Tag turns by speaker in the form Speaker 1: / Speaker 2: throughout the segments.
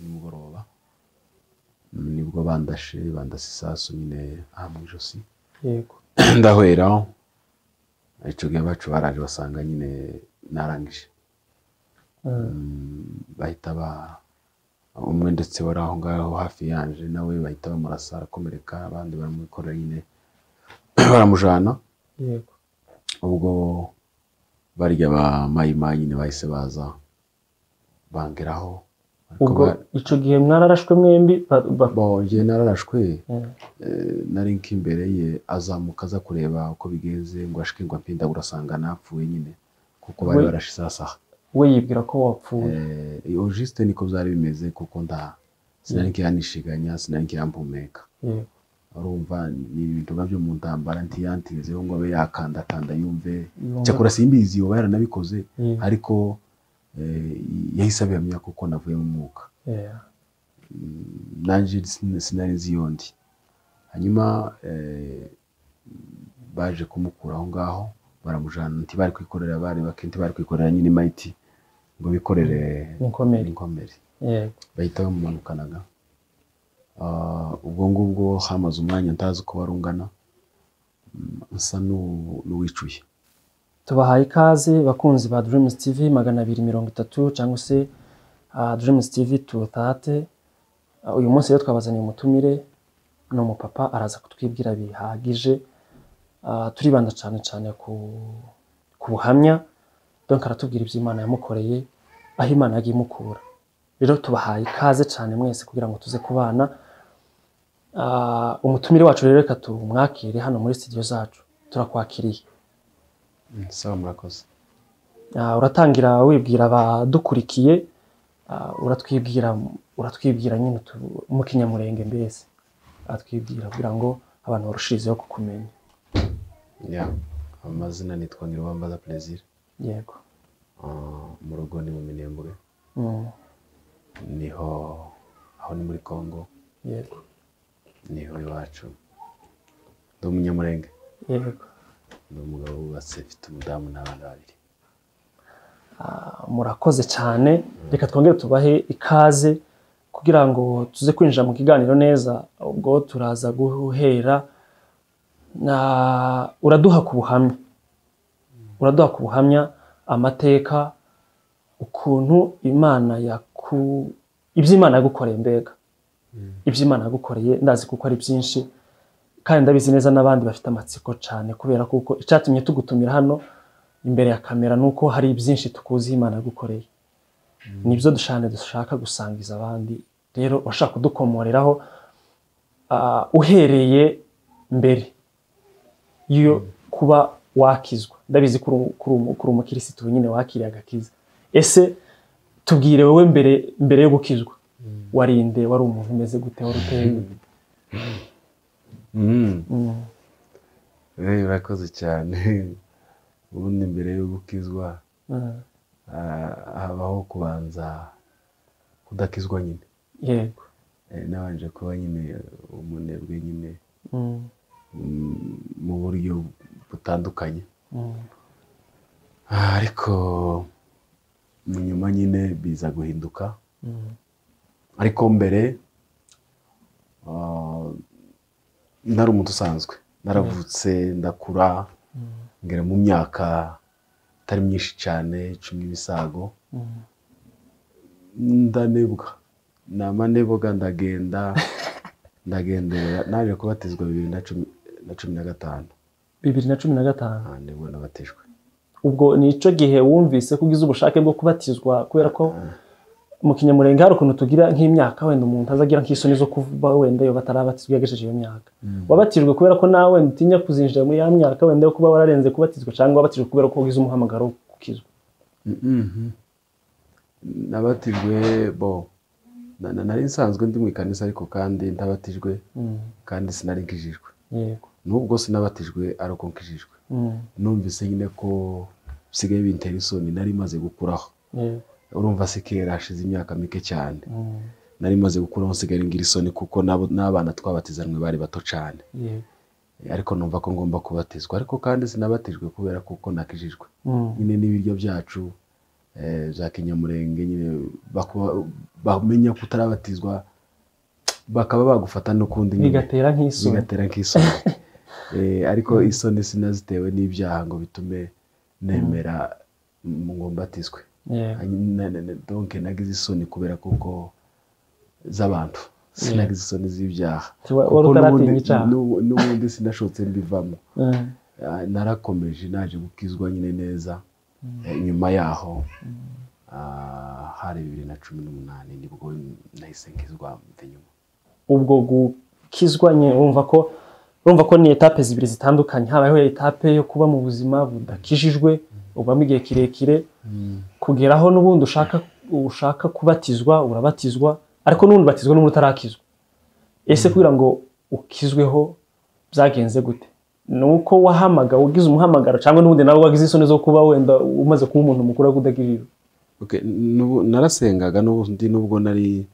Speaker 1: nimugoroba nibwo bandashe isasu nyine aha mu ijosi
Speaker 2: yego
Speaker 1: ndahwera ico gihe bacu baraje basanga nyine narangije bahita ba umwe ndetse wari aho ngaho hafi yanje nawe bahita bamurasa arakomereka abandi baramukorera nyine baramujana
Speaker 2: yego
Speaker 1: ubwo barya ba mayimayi nyine bahise baza bangeraho
Speaker 2: ubwo ico gihe mwararashwe mwembi
Speaker 1: bonje nararashwe nari nk'imbere ye azamuka aza kureba uko bigenze ngo ashike ngo apinda urasanga napfuye nyine kuko bari barashe sasa
Speaker 2: we yibwira ko wapfuye
Speaker 1: juste niko byari bimeze kuko sinari nkiyanishiganya sinari nkiyampumeka urumva ni ibintu byo mu ntambara ntiyantizeho ngo abe yakanda yumve cyakora simbizi yo baranabikoze ariko yahise abihamya kuko navuye mu mwuka nanje sinari nzi yondi hanyuma baje kumukura aho ngaho baramujana ntibari kwikorera bari bakenti bari kwikorera nyine mighty ngo bikorere inkomeri bahita bamumanukanaga ubwo ngubwo hamaze umwanya ntazi ko warungana nsa n'uwicuye
Speaker 2: tubahaye ikaze bakunzi ba Dreams TV 230 cyangwa se Dreams TV tutate uyu munsi rero twabazaniye umutumire no mu papa araza kutwibwira bihagije turibanda cyane ku buhamya donc aratubwira ibyo Imana yamukoreye aho Imana yagiye mukura rero tubahaye ikaze cyane mwese kugira ngo tuze kubana umutumire wacu rero reka tumwakire hano muri studio zacu turakwakiriye
Speaker 1: sawa murakoze
Speaker 2: uratangira wibwira abadukurikiye uratwibwira nyine mu kinyamurenge mbese atwibwira kugira ngo abantu barushirizeho kukumenya
Speaker 1: amazina nitwa Ngirwambaza Plaisir
Speaker 2: yego
Speaker 1: mu rugo ni mu Minembwe niho aho ni muri Congo
Speaker 2: yego
Speaker 1: niho iwacu ndi umunyamurenge
Speaker 2: yego
Speaker 1: ni umugabo wubatse ufite umudamu n'abana babiri
Speaker 2: murakoze cyane reka twongere tubahe ikaze kugira ngo tuze kwinjira mu kiganiro neza ubwo turaza guhera uraduha ku buhamya amateka ukuntu iby'Imana yagukoreye mbega iby'Imana yagukoreye ndazi kuko ari byinshi kandi ndabizi neza n'abandi bafite amatsiko cyane kubera kuko icyatumye tugutumira hano imbere ya kamera nuko hari byinshi tukuzi Imana yagukoreye nibyo dushaka gusangiza abandi rero washaka kudukomoreraho uhereye mbere iyo kuba wakizwa ndabizi kuri umukirisitu nyine wakiriye agakiza ese tubwire wowe mbere yo gukizwa warinde wari umuntu umeze gute wari uteye
Speaker 1: urakoze cyane ubundi mbere yo gukizwa habaho kubanza kudakizwa nyine
Speaker 2: yego
Speaker 1: nabanje kuba nyine umunebwe nyine mu buryo butandukanye ariko mu nyuma nyine biza guhinduka ariko mbere nari umuntu usanzwe naravutse ndakura ngera mu myaka itari myinshi cyane 10 ibisago ndanebwa namanebwa ndagendera naje kubatizwa 2015 nibwo nabatijwe
Speaker 2: ubwo nico gihe wumvise kugize ubushake bwo kubatizwa kubera ko mu kinyamurenge hari ukuntu tugira nk'imyaka wenda umuntu azagira nk'isoni zo kuva wenda yo batarabatizwa yagejeje iyo myaka wabatijwe kubera ko nawe utinya kuzinjira muri ya myaka wenda yo kuba wararenze kubatizwa cyangwa wabatijwe kubera ko ugize umuhamagaro kukizwa
Speaker 1: nabatijwe nari nsanzwe ndi mu ikanisa ariko kandi ntabatijwe kandi sinari nkijijwe
Speaker 2: yego
Speaker 1: nubwo sinabatijwe ariko nkijijwe numvise nyine ko sigaye bintera isoni nari maze gukuraho urumva se kera hashize imyaka mike cyane nari maze gukuraho nsigaye ngira isoni kuko n'abana twabatizanwe bari bato cyane ariko numva ko ngomba kubatizwa ariko kandi sinabatijwe kubera kuko nakijijwe nyine n'ibiryo byacu za Kinyamurenge nyine bamenya ko utarabatizwa bakaba bagufata n'ukundi
Speaker 2: bigatera nk'isoni
Speaker 1: ariko isoni sinazitewe n'ibyaha ngo bitume nemera ngo mbatizwe. Donc nagize isoni kubera kuko z'abantu sinagize isoni z'ibyaha n'ubundi sinashotse mbivamo. Narakomeje naje gukizwa nyine neza. Nyuma yaho hari 2018 nibwo nahise nkizwa nyuma.
Speaker 2: Ubwo gukizwa nye urumva ko ni etape zibiri zitandukanye. Habayeho etape yo kuba mu buzima budakijijwe ubamo igihe kirekire kugeraho n'ubundi ushaka kubatizwa urabatizwa ariko n'ubundi batizwa n'umuntu utarakizwa. Ese kugira ngo ukizweho byagenze gute? Nuko wahamaga ugize umuhamagaro cyangwa n'ubundi nawe wagize isoni zo kuba wenda umaze kuba umuntu mukuru kudagirira?
Speaker 1: Narasengaga n'ubundi nubwo nari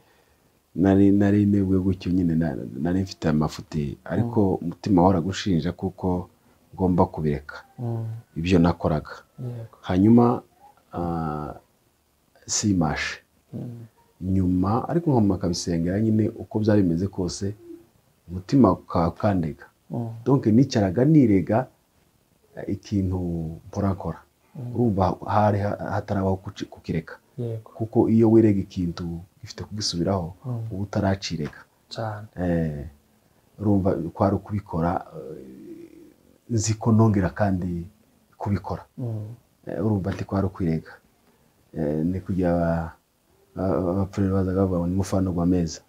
Speaker 1: nebwe gutyo nyine nari mfite amafuti ariko umutima wahora gushinja kuko ngomba kubireka ibyo nakoraga. Hanyuma simashe nyuma ariko nkoma kabisengera nyine uko byari bimeze kose umutima ukandega. Donc nicaraga nirega ikintu mporakora urumva hari hatarabaho kukireka kuko iyo wirega ikintu gifite kugisubiraho ubu utaracirega cyane. Urumva kwari kubikora nzi ko nongera kandi kubikora. Urumva ati kwari kwirega ni kujya abapfurere bazaga bavuga ni mufano gwa meza.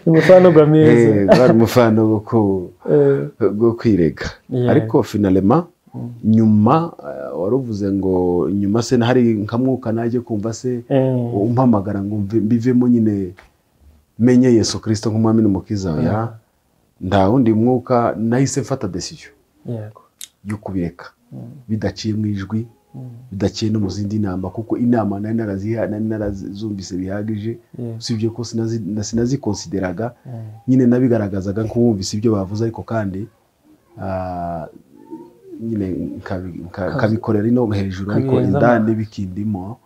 Speaker 2: Ni mufano gwa meza.
Speaker 1: Bari mufano go kwirega. Ariko finalement nyuma waruvuze ngo nyuma se hari nkamwuka naje kumva se umpamagara ngo mbivemo nyine menye Yesu Kristo nk'umwami n'umukiza ya nda wundi mwuka nahise mfata decision yo kubireka bidaciye mu ijwi bidaciye no mu zindi nama kuko inama narazumvise bihagije usibye ko sinazikonsideraga nyine nabigaragazaga nk'uwumvise ibyo bavuze ariko kandi nyine kabikorera ino hejuru ariko indani bikindimo.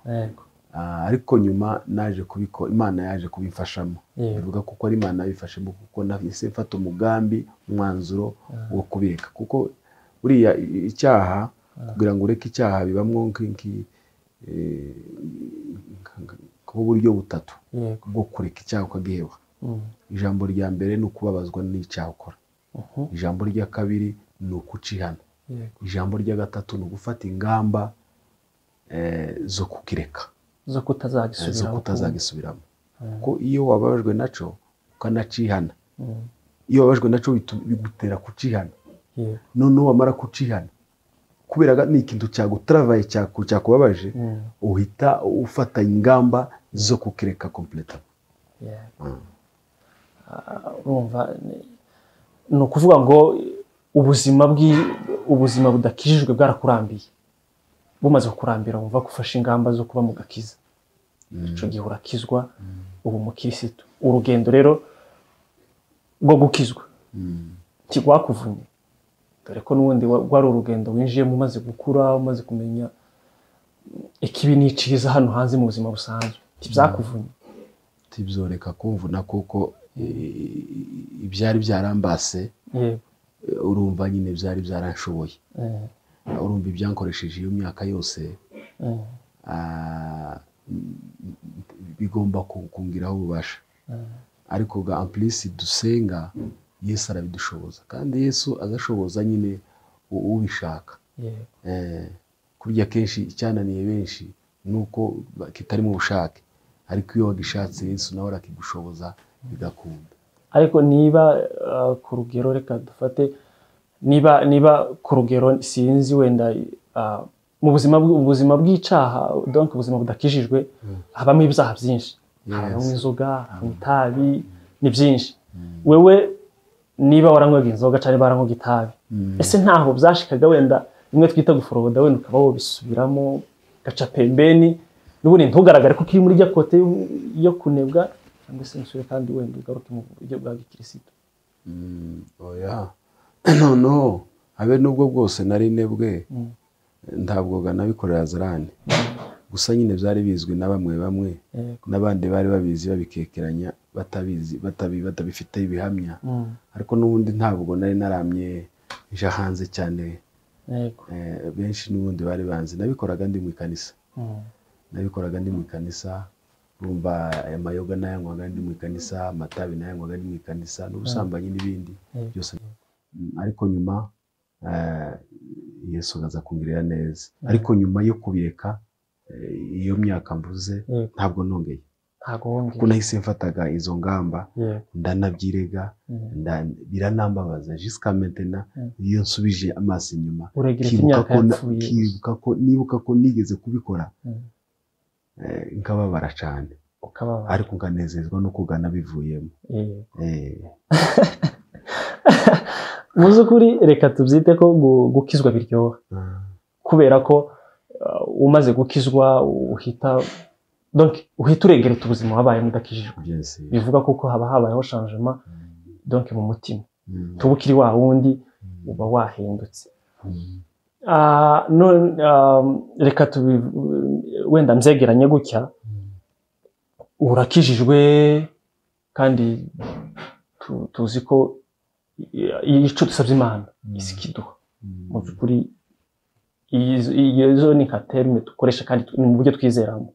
Speaker 1: Ariko nyuma naje kubikora Imana yaje kubimfashamo. Bivuga kuko ari Imana yabifashemo kuko nahise mfata umugambi umwanzuro wo kubireka kuko buriya icyaha kugira ngo ureke icyaha bibamwo ku buryo butatu bwo kureka icyaha ukagiheba. Ijambo rya mbere ni ukubabazwa n'icyaha ukora. Ijambo rya kabiri ni ukucihana. Ijambo rya gatatu ni ugufata ingamba zo kukireka
Speaker 2: zo
Speaker 1: kutazagisubiramo. Ko iyo wababajwe naco ukanacihana iyo wababajwe naco bigutera kucihana none wamara kucihana kubera ni ikintu cyagutravaye cyakubabaje uhita ufata ingamba zo kukireka complete.
Speaker 2: Urumva ni ukuvuga ngo ubuzima budakijijwe bwarakurambiye bumaze kukurambira wumva gufasha ingamba zo kuba mu gakiza. Ico gihe urakizwa ubu mukirisitu. Urugendo rero rwo gukizwa kigwakuvunye dore ko n'ubundi wari urugendo winjiyemo umaze gukura umaze kumenya ikibi n'iciza hano hanze mu buzima busanzwe tibyakuvunye
Speaker 1: tibyoreka kumvuna kuko ibyari byarambase urumva nyine byari byarashoboye. Urumva ibyankoresheje iyo myaka yose bigomba kungiraho ububasha ariko ga amplisi dusenga Yesu arabidushoboza kandi Yesu azashoboza nyine ubishaka. Kurya kenshi icyananiye benshi nuko kitari mu bushake ariko iyo wagishatse Yesu nawe arakigushoboza bigakunda.
Speaker 2: Ariko niba ku rugero reka dufate niba ku rugero sinzi wenda mu buzima bw'icaha donc ubuzima budakijijwe habamo ibyaha byinshi habamo inzoga habamo itabi ni byinshi. Wewe niba waranywaga inzoga cyane baranywaga itabi ese ntaho byashikaga wenda rimwe twita guforoda wenda ukaba wobisubiramo gaca pembeni n'ubundi ntugaragare ko kiri muri rya kote yo kunebwa cyangwa se nsure kandi wenda ugaruke mu buryo bwa gikristo?
Speaker 1: Oya no habe nubwo bwose nari nebwe ntabwo nabikorera Zarani gusa nyine byari bizwi na bamwe n'abandi bari babizi babikekeranya batabifite ibihamya ariko n'ubundi ntabwo nari naramye nje hanze cyane benshi n'ubundi bari banzi nabikoraga ndi mu ikanisa urumva amayoga nayanywaga ndi mu ikanisa amatabi nayanywaga ndi mu ikanisa n'ubusambanyi n'ibindi byose ariko nyuma Yesu aza kungirira neza ariko nyuma yo kubireka iyo myaka mvuze ntabwo nongeye kuko nahise mfataga izo ngamba ndanabyirega biranambabaza jusqu'à maintenant iyo nsubije amaso inyuma nibuka ko nigeze kubikora nkababara cyane ariko nkanezezwa no kugana bivuyemo
Speaker 2: muzukuri reka tubyite ko gukizwa biryoha kubera ko umaze gukizwa uhita uregera ubuzima wabaye mudakijijwe bivuga kuko haba habayeho changement donc mu mutima tubukiri wa wundi uba wahindutse reka wenda mzegeranye gutya urakijijwe kandi tuzi ko ico dusabye Imana isikiduha mu byukuri iyo ni nka terme dukoresha kandi mu buryo twizeramo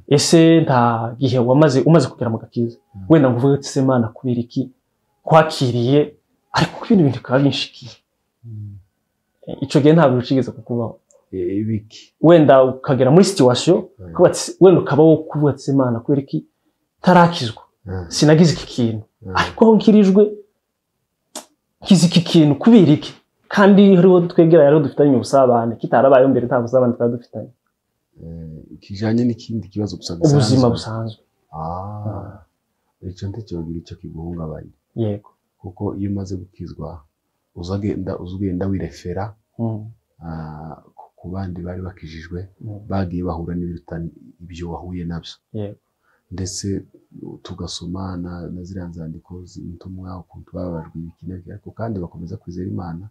Speaker 2: ese nta gihe umaze kugera mu gakiza wenda nguvuga ati Imana kubera iki kwakiriye ariko ibintu bikaba binshikiye ico gihe ntabwo ucigeze kukubaho
Speaker 1: ibiki
Speaker 2: wenda ukagera muri situation wenda ukabaho kuvuga ati Imana kubera iki tarakizwa sinagize iki kintu ariko aho nkirijwe kizi iki kintu kubera iki kandi hariho twegera yari dufitanye ubusabane kitarabaye mbere nta busabane twari dufitanye
Speaker 1: kijanye n'ikindi kibazo gusa
Speaker 2: ubuzima busanzwe
Speaker 1: icyo ndicyogira icyo kiguhungabanya
Speaker 2: yego
Speaker 1: kuko iyo umaze gukizwa uzagenda wirefera ku bandi bari bakijijwe bagiye bahura n'ibirutani ibyo wahuye nabyo ndetse tugasoma na ziriya nzandiko z'intumwa ukuntu bababajwe ibikinebwe ariko kandi bakomeza kwizera Imana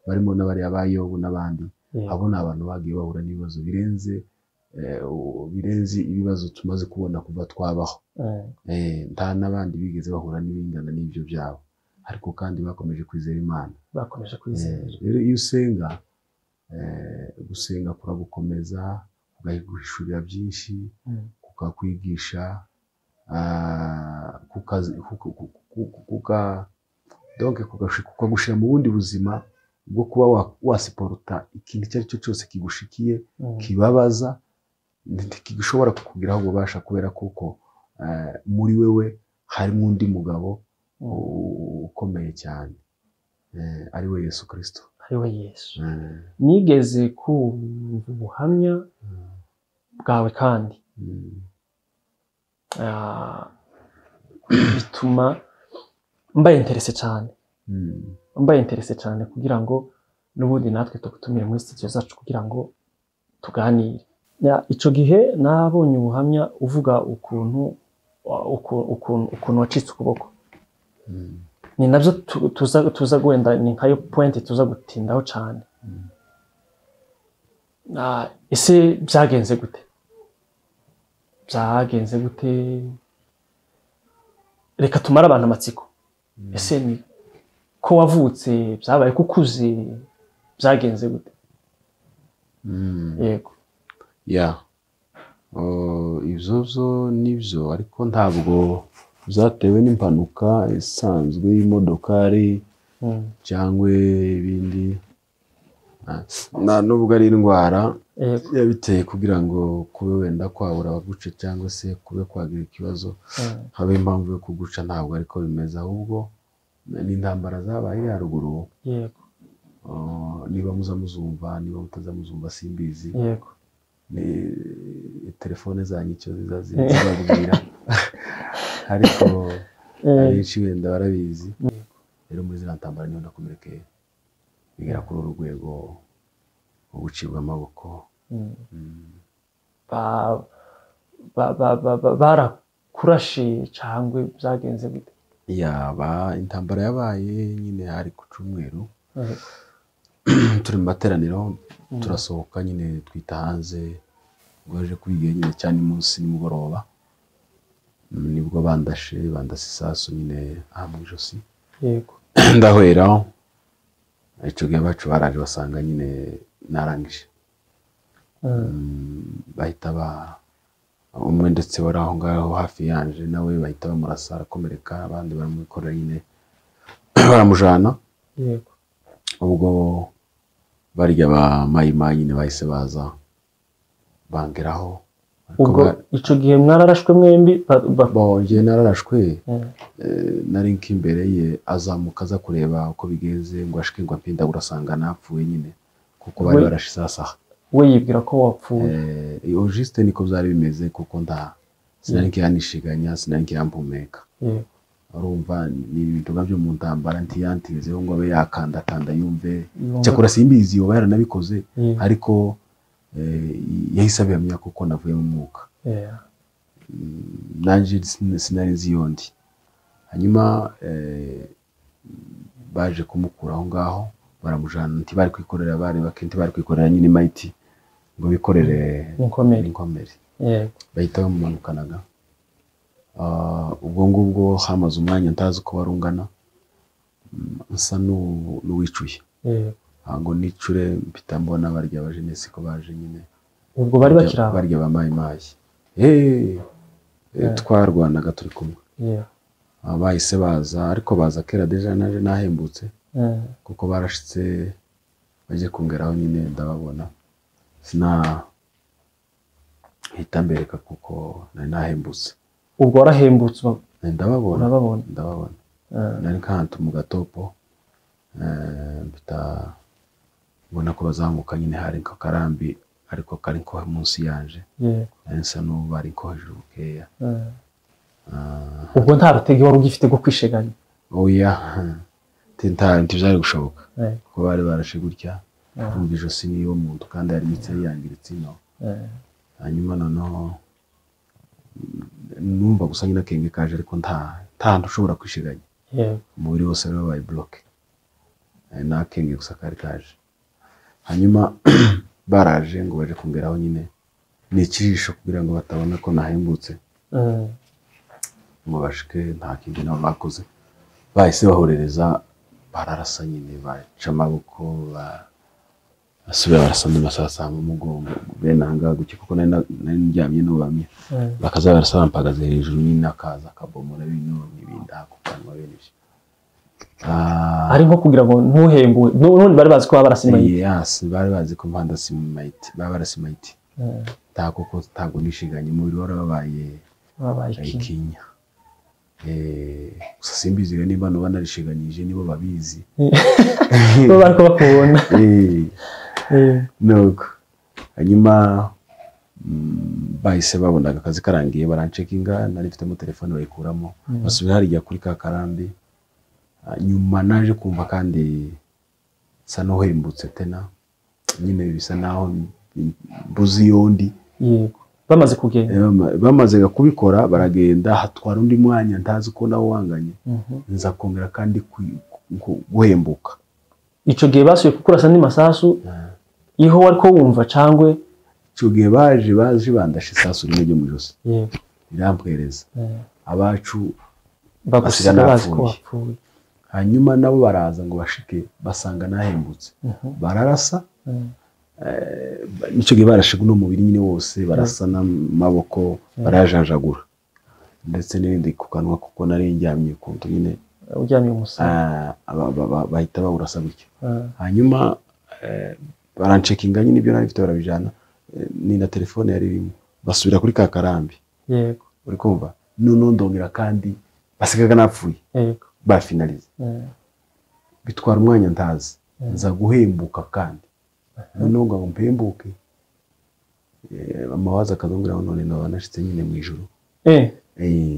Speaker 1: barimo n'abariya ba Yobu n'abandi abo ni abantu bagiye bahura n'ibibazo birenze ibibazo tumaze kubona kuva twabaho nta n'abandi bigeze bahura n'ibingana n'ibyo byabo ariko kandi bakomeje kwizera Imana rero iyo usenga gusenga kuragukomeza kugaguhishurira byinshi kukakwigisha kukagushira mu bundi buzima bwo kuba wasiporuta ikintu icyo ari cyo cyose kigushikiye kibabaza ntigishobora kukugiraho ububasha kubera kuko muri wewe harimo undi mugabo ukomeye cyane ari we Yesu Kristo
Speaker 2: ariwe Yesu nigeze kumva ubuhamya bwawe kandi bituma mbaye interese cyane kugira ngo n'ubundi natwe tugutumire muri studio zacu kugira ngo tuganire ico gihe nabonye ubuhamya uvuga ukuntu wacitse ukuboko ni nabyo tuza gwenda ni nkayo point tuza gutindaho cyane ese byagenze gute reka tumara abantu amatsiko ese ni ko wavutse byabaye kukuze byagenze gute yego
Speaker 1: ibyo nibyo ariko ntabwo byatewe n'impanuka isanzwe y'imodokari cyangwa ibindi nubwo ari indwara yabiteye kugira ngo kube wenda kwabura abaguca cyangwa se kube kwagira ikibazo habe impamvu yo kuguca ntabwo ariko bimeze ahubwo n'intambara zabaye haruguru
Speaker 2: yego
Speaker 1: niba muzamuzumva niba mutazamuzumva simbizi
Speaker 2: yego
Speaker 1: ni telefone zanyu icyo zibabwira ariko abenshi wenda barabizi rero muri ziriya ntambara niho nakomerekeye bigera kuri uru rwego rwo gucibwa amaboko
Speaker 2: barakurashe cyangwa byagenze gute
Speaker 1: intambara yabaye nyine hari ku cyumweru turi mu materaniro turasohoka nyine twita hanze waje kwiga nyine cyane munsi nimugoroba nibwo bandashe isasu nyine mu ijosi
Speaker 2: yego
Speaker 1: ndahwera ico gihe bacu baraje basanga nyine narangije bahita umwe ndetse wari aho ngaho hafi yanje nawe bahita bamurasa arakomereka abandi baramukorera nyine baramujana
Speaker 2: yego
Speaker 1: ubwo barya ba mayimayi nyine bahise baza bangeraho
Speaker 2: ubwo ico gihe mwararashwe mwembi
Speaker 1: bonje nararashwe nari nkimbere ye azamuka aza kureba uko bigeze ngo ashike ngo apindagura asanga napfuye nyine kuko bari barashe isasaha
Speaker 2: we yibwira ko wapfuye
Speaker 1: juste niko byari bimeze kuko sinari nkiyanishiganya sinari nkiyampumeka urumva ni ibintu byo mu ntambara ntiyantizeho ngo abe yakanda yumve cyakora simbizi yoba yaranabikoze ariko yahise abihamya kuko navuye mu mwuka nanje sinari nzi yondi hanyuma baje kumukura aho ngaho baramujana ntibari kwikorera bari bakenti bari kwikorera nyine mighty ngo bikorere inkomeri bahita bamumanukanaga ubwo ngubwo hamaze umwanya ntazi ko warungana nsa n'uwicuye ngo nicure mpita mbona barya abajenesi ko baje nyine
Speaker 2: ubwo bari bakira
Speaker 1: barya bamayimayi twarwanaga turi kumwe bahise baza ariko baza kera deja naje nahembutse kuko barashitse baje kungeraho nyine ndababona hita mbereka kuko nari nahembutse
Speaker 2: ubwo warahembutse
Speaker 1: ndababona nari nkantu mu gatopo mpita mbona ko bazamuka nyine hari nko karambi ariko kari nko munsi yanje nsa n'ubu bari nko hejuru keya
Speaker 2: ubwo nta rutege wari ugifite rwo kwisheganya
Speaker 1: oya ntibyari gushoboka kuko bari barashe gutya kumva ijosi niyo muntu kandi yari imitsi yangiritse ino hanyuma noneho numva gusa nyine akenge kaje ariko nta hantu ushobora kwishiganya umubiri wose rero wabaye bloke nakenge gusa kari kaje hanyuma baraje ngo baje kungeraho nyine ni ikijisho kugira ngo batabona ko nahembutse ngo bashike nta kindi nabo bakoze bahise bahorereza bararasa nyine baca amaboko basubira barasa n'amasasa mu mugongo benanga guki kuko nari ndyamye nubamye bakaza barasa bampagaze hejuru nyine akaza akabomora ibintu n'ibindi akukanwa benshi
Speaker 2: ari nko kugira ngo ntuhembuwe none bari bazi ko babarasimayiti
Speaker 1: bari bazi ko mpanda simayiti babarasimayiti kuko tago nishiganye umubiri warababaye ikinya gusa simbizi rero niba no banarishiganyije nibo babizi
Speaker 2: bo bariko bakubona
Speaker 1: nuko hanyuma bahise babonaga akazi karangiye barancekinga nari mfitemo telefone bayikuramo basubira hariya kuri ka karambi nyuma naje kumva kandi sa no hembutse tena nyine bisa naho buzi yondi
Speaker 2: yego bamaze kugenda
Speaker 1: bamaze kubikora baragenda hatwara undi mwanya ntazi ko nawo wanganye nza kongera kandi guhembuka
Speaker 2: ico gihe basuye kukurasa ni masasu iho wariko wumva cangwe
Speaker 1: ico gihe baje bandashe isasu rimwe ryo mu ijosi
Speaker 2: yego
Speaker 1: irampwereza abacu
Speaker 2: bagusiga bazi ko wapfuye
Speaker 1: hanyuma nabo baraza ngo bashike basanga nahembutse bararasa nico gihe barashiga no mubiri nyine wose barasa n'amaboko barajanjagura ndetse n'indi kukanwa kuko nari njyamye kuntu nyine
Speaker 2: uryamye umusa
Speaker 1: bahita bawurasa gutyo hanyuma barancekinga nyine ibyo nari mfite barabijana ni na telefone yari irimo basubira kuri ka karambi
Speaker 2: yego
Speaker 1: uri kumva none ndongera kandi basigaga napfuye
Speaker 2: yego
Speaker 1: bafinalize bitwara umwanya ntazi nza guhembuka kandi none ngo mpembuke amawaza akazongera none nabanashitse nyine mu ijuru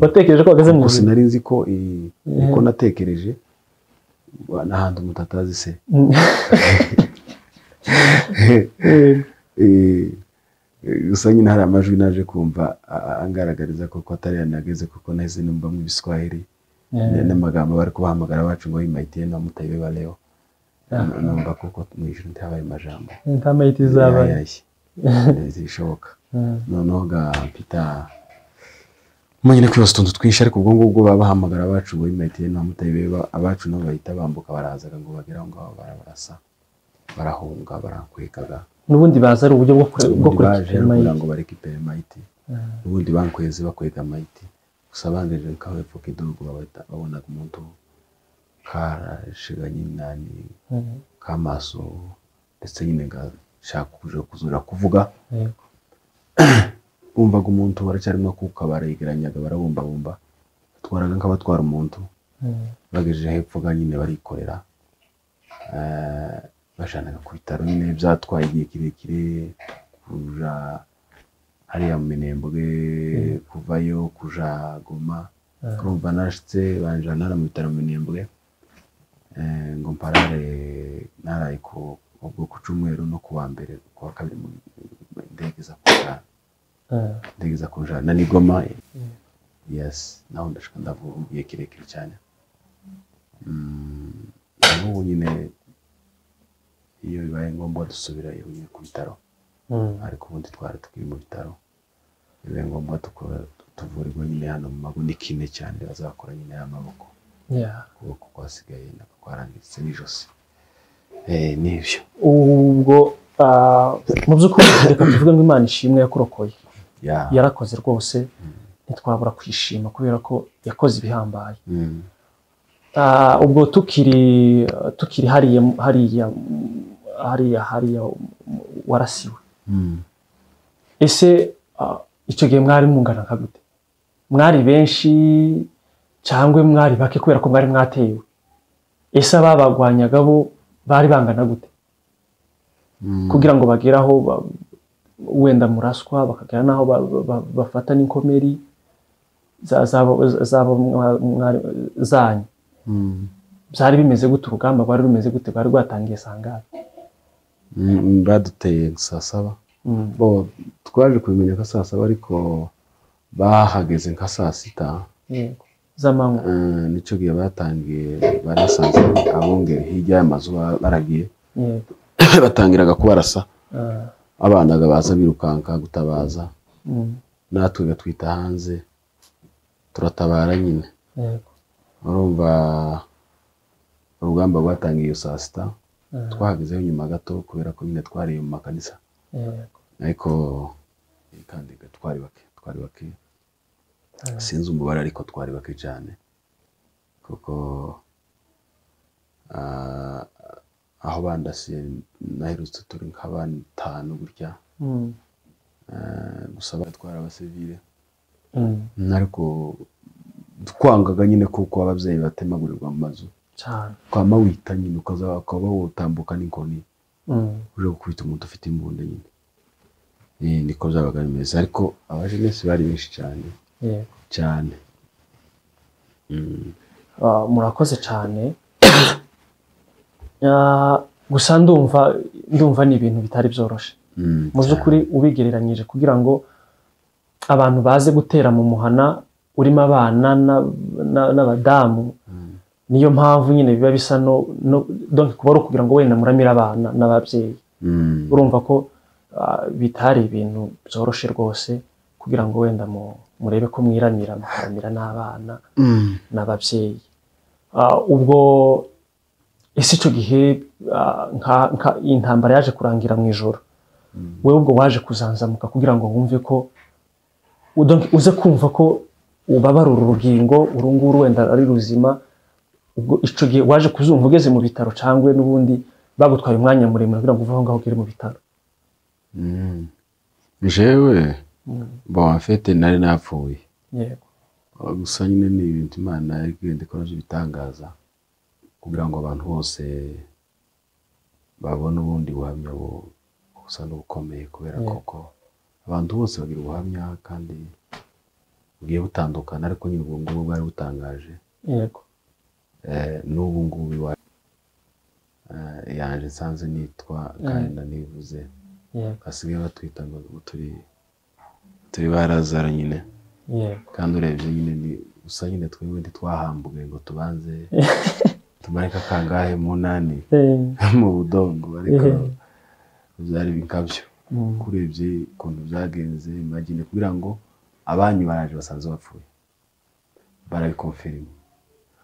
Speaker 2: watekereje ko wageze mu ijuru
Speaker 1: sinari nzi ko niko natekereje n'ahandi umutatazi se gusa nyine hari amajwi naje kumva angaragariza ko atari yanageze kuko nahise numva mu Biswahili n'amagambo bari kubahamagara bacu ngo imaitiye na mutayibe baleo numva kuko mu ijuru ntihabaye amajambo
Speaker 2: nta mayiti zabaye
Speaker 1: zishoboka noneho Peter munyine kwibaza utuntu twinshi ariko ubwo ngubwo babahamagara abacu ngo imayiti no mutayibeba abacu nabo bahita bambuka barazaga ngo bagera ngaho barasa barahunga barakwekaga
Speaker 2: n'ubundi baza ari uburyo bwo
Speaker 1: kugira ngo barekipere imayiti n'ubundi bankweze bakwega imayiti gusa bangeje nkaho hepfo kidogo babonaga umuntu karashiganye nani kamaso ndetse nyine ngashaka kuzura kuvuga bumvaga umuntu baracyarimo kuka barayigeranyaga barabumba batwaraga nk'abatwara umuntu bagejeje hepfo nyine barikorera bashanaga ku bitaro nyine byatwaye igihe kirekire kuja hariya mu Minembwe kuvayo kuja Goma kurumva narashitse banjana mu bitaro mu Minembwe ngo mparare naraye ubwo ku cyumweru no kuwa mbere kuwa kabiri mu ndege za kujana na Goma yes naho ndashaka ndavugiye kirekire cyane n'ubu nyine iyo bibaye ngombwa dusubira nyine ku bitaro ariko ubundi twari tukiri mu bitaro bibaye ngombwa tuvurirwa nyine hano mu maguni kine cyane bazakora nyine y'amaboko kuboko kwasigaye nako kwarangitse n'ijosi n'ibyo
Speaker 2: ubwo mu by'ukuri reka tuvuge ngo Imana ishimwe yakurokoye yarakoze rwose ntitwabura kwishima kubera ko yakoze ibihambaye ubwo tukiri hariya warasiwe ese icyo gihe mwari mungana nka gute mwari benshi cyangwa mwari bake kubera ko mwari mwatewe ese ababagwanyaga bo bari bangana gute kugira ngo bagere aho wenda muraswa bakagera naho bafata n'inkomeri zanyu byari bimeze gute urugamba rwari rumeze gute rwari rwatangiye sangahe
Speaker 1: baduteye saa saba bo twaje kubimenya ko saa saba ariko bahageze nka saa sita
Speaker 2: z'amanywa
Speaker 1: nicyo gihe batangiye barasanze abongere hirya y'amazu baragiye batangiraga kubarasa abana baza birukanka gutabaza natwe gatwita hanze turatabara nyine urumva urugamba rwatangiye iyo saa sita twahagezeho nyuma gato kubera ko nyine twariye mu makanisa ariko kandi twari bake sinzi umubare ariko twari bake cyane kuko aho bandasiye naherutse turi nk'abantu gutya gusa batwara abasivile ariko twangaga nyine kuko ababyeyi batemagurirwa mu mazu kwama wita nyine ukaba wotambuka n'inkoni uje gukubita umuntu ufite imbunda nyine niko byabaga bimeze ariko abajenesi bari benshi cyane cyane
Speaker 2: murakoze cyane gusa ndumva ni ibintu bitari byoroshye mu by'ukuri ubigereranyije kugira ngo abantu baze gutera mu muhana urimo abana n'abadamu niyo mpamvu nyine biba bisa donc kuba ari ukugira ngo wenda muramire abana n'ababyeyi urumva ko bitari ibintu byoroshye rwose kugira ngo wenda murebe ko mwiramira mukaramira n'abana n'ababyeyi ubwo ese icyo gihe intambara yaje kurangira mu ijoro wowe ubwo waje kuzanzamuka kugira ngo wumve ko uze kumva ko ubabara uru rugingo urunguru wenda ari ruzima ubwo icyo gihe waje kuzumva ugeze mu bitaro cyangwa n'ubundi bagutwaye umwanya muremure kugira ngo uve aho ngaho ugere mu bitaro
Speaker 1: jewe bon en fait nari napfuye gusa nyine ni ibintu Imana igenda ikora ibitangaza kugira ngo abantu bose babone ubundi buhamya busa n'ubukomeye kubera koko abantu bose bagira ubuhamya kandi bugiye butandukana ariko nyine ubwo ngubwo bwari butangaje n'ubu ngubu yanje nsanze nitwa kandi nanivuze basigaye batwita ngo turi barazara nyine kandi urebye nyine gusa nyine twebwe ntitwahambuye ngo tubanze tumareka kangahe munani mu budongo ariko byari bikabyo kurebye ukuntu byagenze imagine kugira ngo abanyu baraje basanze bapfuye barabikonfirma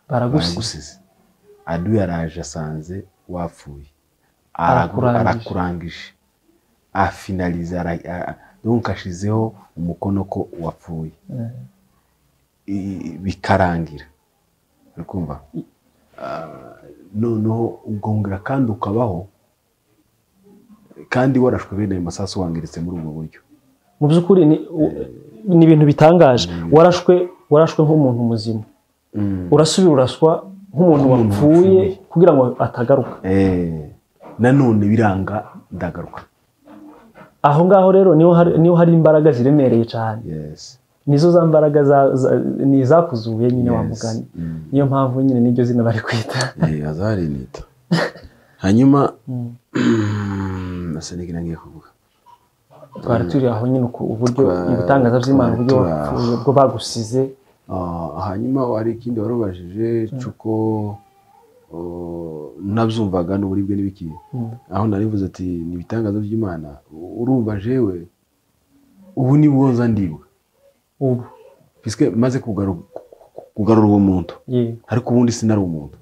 Speaker 1: baragusize adu yaraje asanze wapfuye arakurangije afinaliza donc ashizeho umukono ko wapfuye bikarangira ukumva noneho ugongera kandi ukabaho kandi warashwe bene masasu wangiritse muri ubwo buryo
Speaker 2: mu byukuri ni ibintu bitangaje warashwe nk'umuntu muzima urasubira uraswa nk'umuntu wapfuye kugira ngo atagaruka
Speaker 1: nanone biranga ndagaruka
Speaker 2: aho ngaho rero niho hari imbaraga ziremereye cyane nizo za mbaraga ni zakuzuye nyine wa mugani niyo mpamvu nyine niryo zina bari kwita
Speaker 1: azari nita hanyuma nasanigira ngiye kuvuga
Speaker 2: twari turi aho nyine uburyo ibitangaza by'Imana uburyo bwo bagusize
Speaker 1: hanyuma wari ikindi warubajije cuko nabyumvaga n'uburibwe n'ibiki aho narivuze ati ni ibitangaza by'Imana urumva jewe ubu ni bwoza ndiwe
Speaker 2: ubu
Speaker 1: piske maze kugarura uwo muntu ariko ubundi sinari umuntu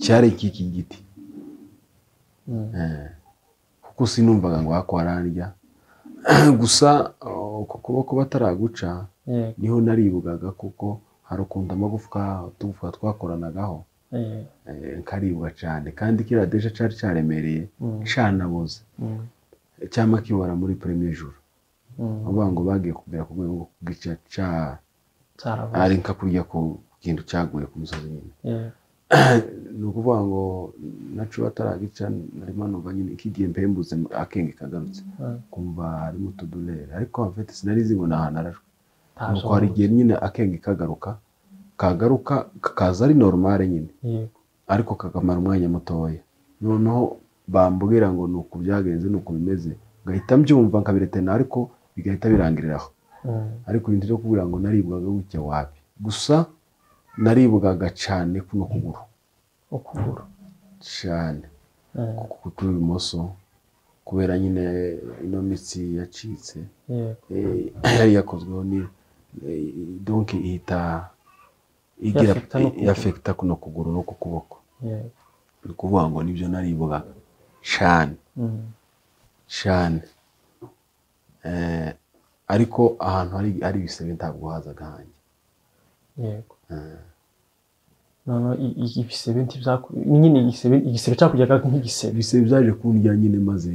Speaker 1: cyari iki giti kuko sinumvaga ngo hakwararya gusa kuko bataraguca niho naribugaga kuko hari ukunda amagufwa tugufwa twakoranagaho nkaribuga cyane kandi kira deje cyari cyaremereye cyanaboze cyama kibora muri premier jour abantu bagiye kugera ku rwego bw'ica ari nka kurya ku kintu cyaguye ku musozi nyine ni ukuvuga ngo nacu bataragica narimo numva nyine kigiye mpembuze akenge kagarutse kumva harimo tudulere ariko en fait sinarizi ngo nahana arashwe nuko hari igihe nyine akenge kagaruka kakaza ari normale nyine ariko kakamara umwanya mutoya noneho bambwira ngo nuko byagenze nuko bimeze ngahita mbyumva nkabiretena ariko bigahita birangiriraho ariko ibintu byo kugira ngo naribwaga gutya wapi gusa naribwaga cyane kuno ukuguru cyane kuko ibumoso kubera nyine ino mitsi yacitse yari yakozweho ni donc ihita igira affecta kuno kuguru no kukuboko ni kuvuga ngo nibyo naribwaga cyane cyane ariko ahantu hari ibisebe ntabwo hazaga hanjye
Speaker 2: yego ibisebe nyine igisebe cyakujyaga nk'igisebe
Speaker 1: ibisebe byaje kundya nyine maze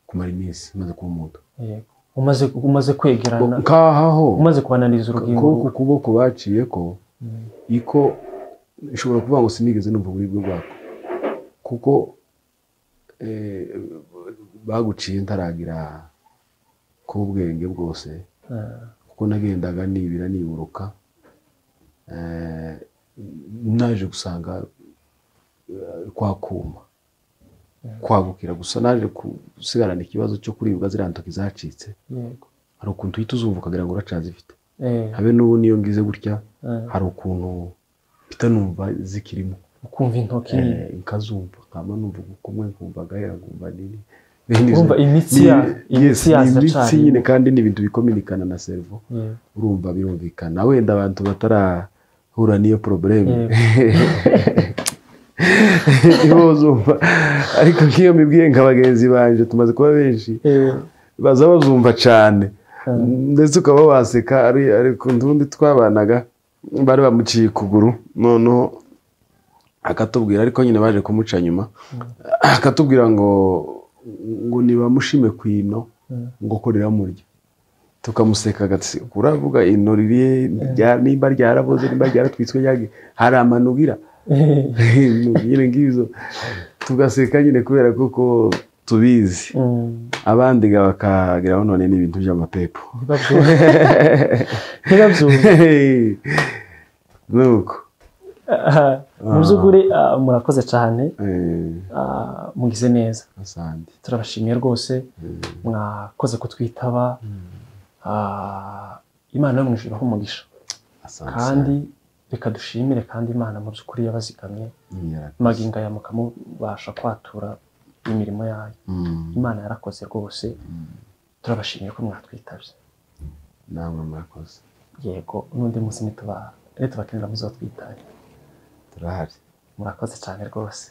Speaker 1: kumara iminsi maze kuba umuntu
Speaker 2: yego umaze kwegerana
Speaker 1: nkaho
Speaker 2: umaze kubananiza urugingo
Speaker 1: ku kuboko baciye ko iko ishobora kuvuga ngo sinigeze numva uburibwe bwako kuko baguciye ntaragira ku bwenge bwose kuko nagendaga nibira niburuka naje gusanga kwakuma kwagukira gusa naje gusigarana ikibazo cyo kuribwa zirantoki zacitse hari ukuntu uhita uzumva ukagira ngo uracazifite habe n'ubu niyo ngize gutya hari ukuntu mpita numva zikirimo
Speaker 2: ukumva intoki
Speaker 1: nkazumva nkaba numva kumwe nkumva gahera nkumva nini
Speaker 2: urumva imitsi
Speaker 1: nyine kandi n'ibintu bikominikana na cerveau urumva birumvikana wenda abantu batarahura niyo probleme ibozumva ariko nk'iyo mibwiye nk'abagenzi banje tumaze kuba benshi baza bazumva cyane ndetse ukaba waseka ari ku ndundi twabanaga bari bamuciye kuguru noneho akatubwira ariko nyine baje kumuca nyuma akatubwira ngo nibamushime kwino ngo korera murya tukamuseka gati kuravuga ino ririye nimba ryaraboze nimba ryaratwitswe yage hari amanugira nyine ngizo tugaseka nyine kubera kuko tubizi abandi bakagiraho none n'ibintu by'amapepo nuko
Speaker 2: mu by'ukuri murakoze cyane mugize neza turabashimiye rwose mwakoze kutwitaba Imana yo mu ijuru ibahe umugisha kandi reka dushimire kandi Imana mu by'ukuri yabazigamye magingo aya mukamubasha kwatura imirimo yayo. Imana yarakoze rwose, turabashimiye ko mwatwitabye.
Speaker 1: namwe murakoze.
Speaker 2: Yego, n'undi munsi nitubakenera muzotwitaye.
Speaker 1: Turahari.
Speaker 2: Murakoze cyane rwose.